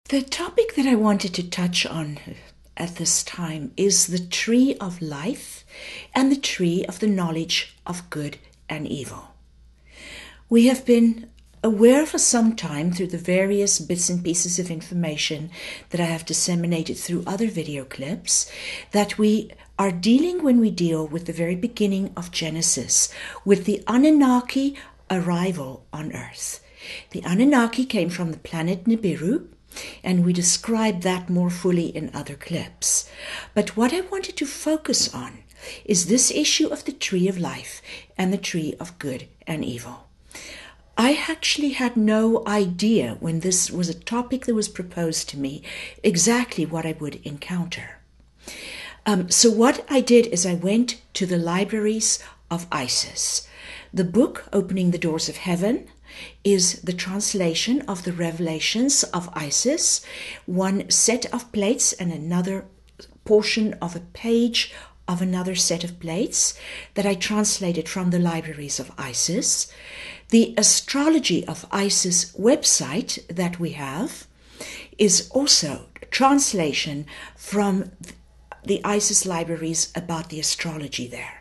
The topic that I wanted to touch on at this time is the tree of life and the tree of the knowledge of good and evil. We have been aware for some time through the various bits and pieces of information that I have disseminated through other video clips that we are dealing, when we deal with the very beginning of Genesis, with the Anunnaki arrival on Earth. The Anunnaki came from the planet Nibiru, and we describe that more fully in other clips. But what I wanted to focus on is this issue of the tree of life and the tree of good and evil. I actually had no idea when this was a topic that was proposed to me exactly what I would encounter. So what I did is I went to the libraries of Isis. The book, Opening the Doors of Heaven, is the translation of the revelations of Isis, one set of plates and another portion of a page of another set of plates that I translated from the libraries of Isis. The Astrology of Isis website that we have is also a translation from the Isis libraries about the astrology there.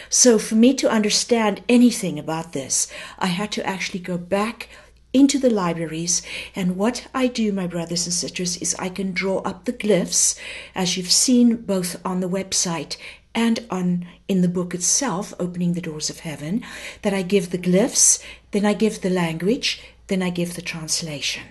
So for me to understand anything about this, I had to actually go back into the libraries, and what I do, my brothers and sisters, is I can draw up the glyphs, as you've seen both on the website and in the book itself, Opening the Doors of Heaven, that I give the glyphs, then I give the language, then I give the translation.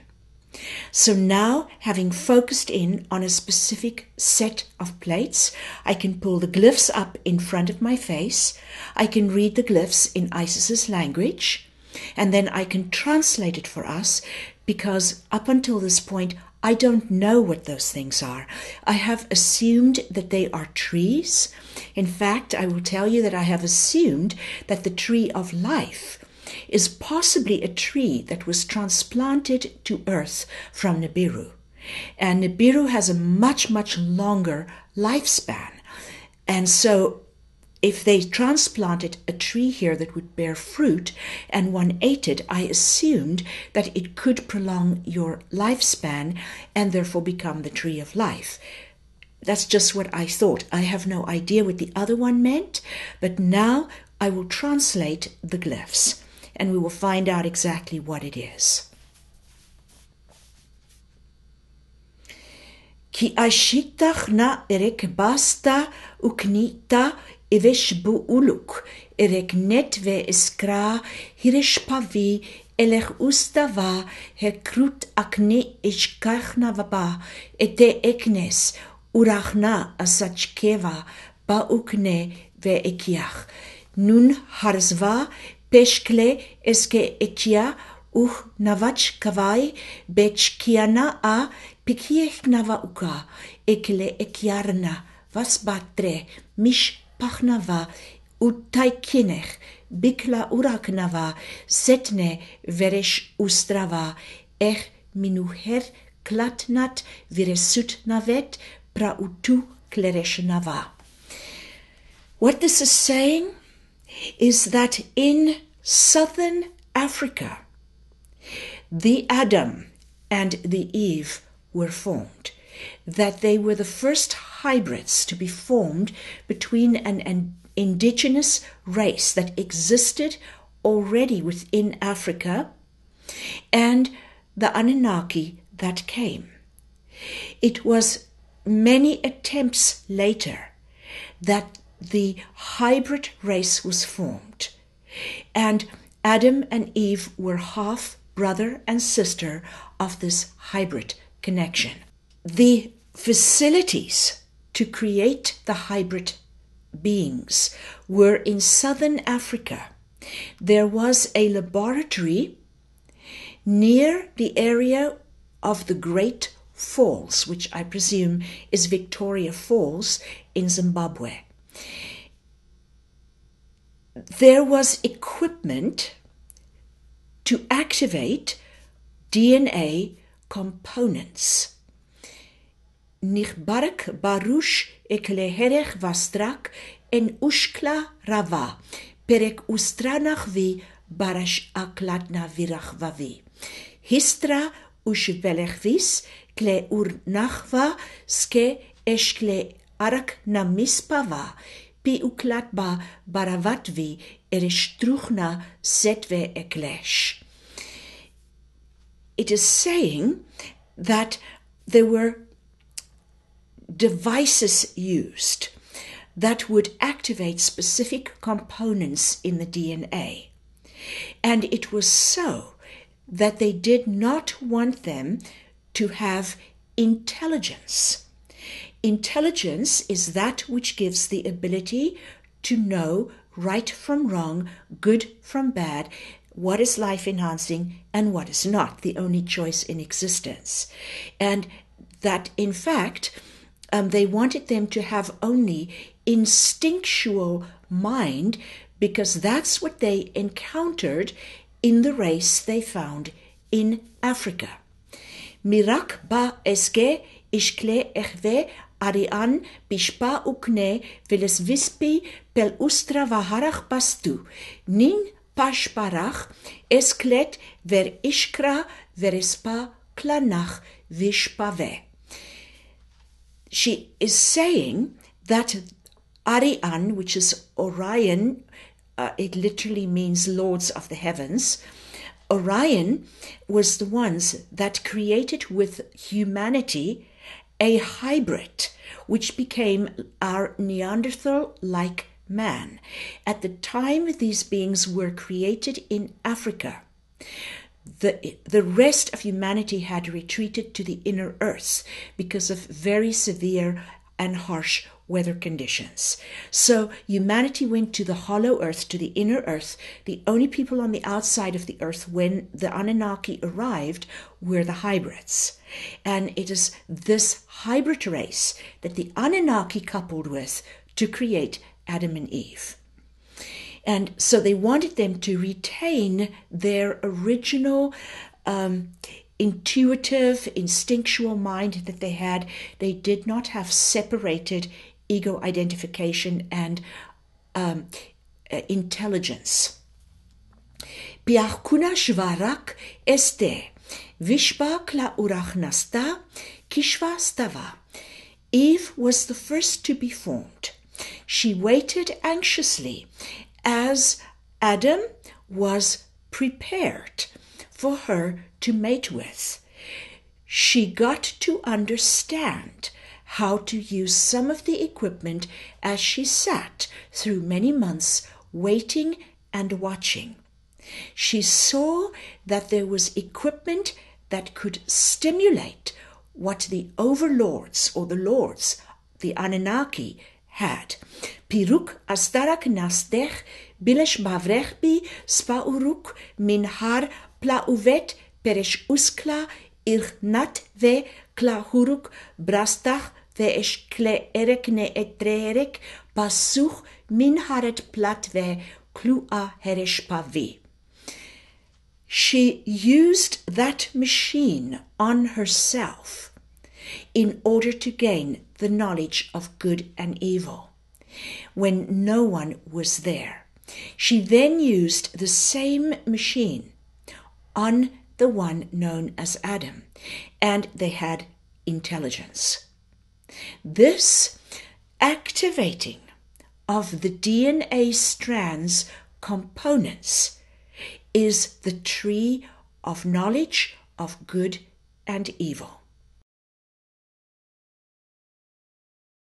So now, having focused in on a specific set of plates, I can pull the glyphs up in front of my face, I can read the glyphs in Isis's language, and then I can translate it for us, because up until this point, I don't know what those things are. I have assumed that they are trees. In fact, I will tell you that I have assumed that the tree of life is possibly a tree that was transplanted to Earth from Nibiru. And Nibiru has a much, much longer lifespan. And so if they transplanted a tree here that would bear fruit and one ate it, I assumed that it could prolong your lifespan and therefore become the tree of life. That's just what I thought. I have no idea what the other one meant, but now I will translate the glyphs, and we will find out exactly what it is. Ki ashitach na erek basta uknita ivesh buuluk erek net ve iskra hirish pavi elech ustava hekrut akne ishkachna vaba ete eknes urachna asachkeva ba ukne ve ekiach nun harzva Peshkle eske ekia navach kavai bechkiana a pikiech navauka ekle ekiarna was batre mish pachnava utaikinech bikla uraknava setne veresh ustrava minuher klatnat viresut navet prautu klereshnava. What this is saying is that in southern Africa, the Adam and the Eve were formed, that they were the first hybrids to be formed between an indigenous race that existed already within Africa and the Anunnaki that came. It was many attempts later that the hybrid race was formed, and Adam and Eve were half brother and sister of this hybrid connection. The facilities to create the hybrid beings were in southern Africa. There was a laboratory near the area of the Great Falls, which I presume is Victoria Falls in Zimbabwe. There was equipment to activate DNA components. Nichbark barush ekleherech vastrak en ushkla rava perek ustranach vi barash aklatna virach vavi histra ushvelechvis kle urnachva ske eshkle arak namispava pi uklatba baravatvi erestruchna setve eklesh. It is saying that there were devices used that would activate specific components in the DNA. And it was so that they did not want them to have intelligence. Intelligence is that which gives the ability to know right from wrong, good from bad, what is life-enhancing and what is not, the only choice in existence. And that, in fact, they wanted them to have only instinctual mind, because that's what they encountered in the race they found in Africa. Mirak ba eske ishkle echve arian bishpa ukne veles vispi pel ustra vaharach bastu nin pashparach esklet ver ishkra verespa klanach vishpave. She is saying that Arian, which is Orion, it literally means lords of the heavens. Orion was the ones that created with humanity a hybrid, which became our Neanderthal-like man. At the time these beings were created in Africa, the rest of humanity had retreated to the inner earth because of very severe and harsh weather conditions. So humanity went to the hollow earth, to the inner earth. The only people on the outside of the earth when the Anunnaki arrived were the hybrids. And it is this hybrid race that the Anunnaki coupled with to create Adam and Eve. And so they wanted them to retain their original intuitive, instinctual mind that they had. They did not have separated ego identification and intelligence. Piachkuna shvarak este, vishba kla urachnasta, kishva stava. Eve was the first to be formed. She waited anxiously as Adam was prepared for her to mate with. She got to understand how to use some of the equipment as she sat through many months waiting and watching. She saw that there was equipment that could stimulate what the overlords or the lords, the Anunnaki, had. Piruk astarak nastech bilesh bavrechbi spauruk minhar plauvet peresh uskla irnat ve klahuruk brastach ve eshkle erek ne etrerek pasuch minharet plat ve klua heresh pavi. She used that machine on herself in order to gain the knowledge of good and evil when no one was there. She then used the same machine on the one known as Adam, and they had intelligence. This activating of the DNA strands components is the tree of knowledge of good and evil.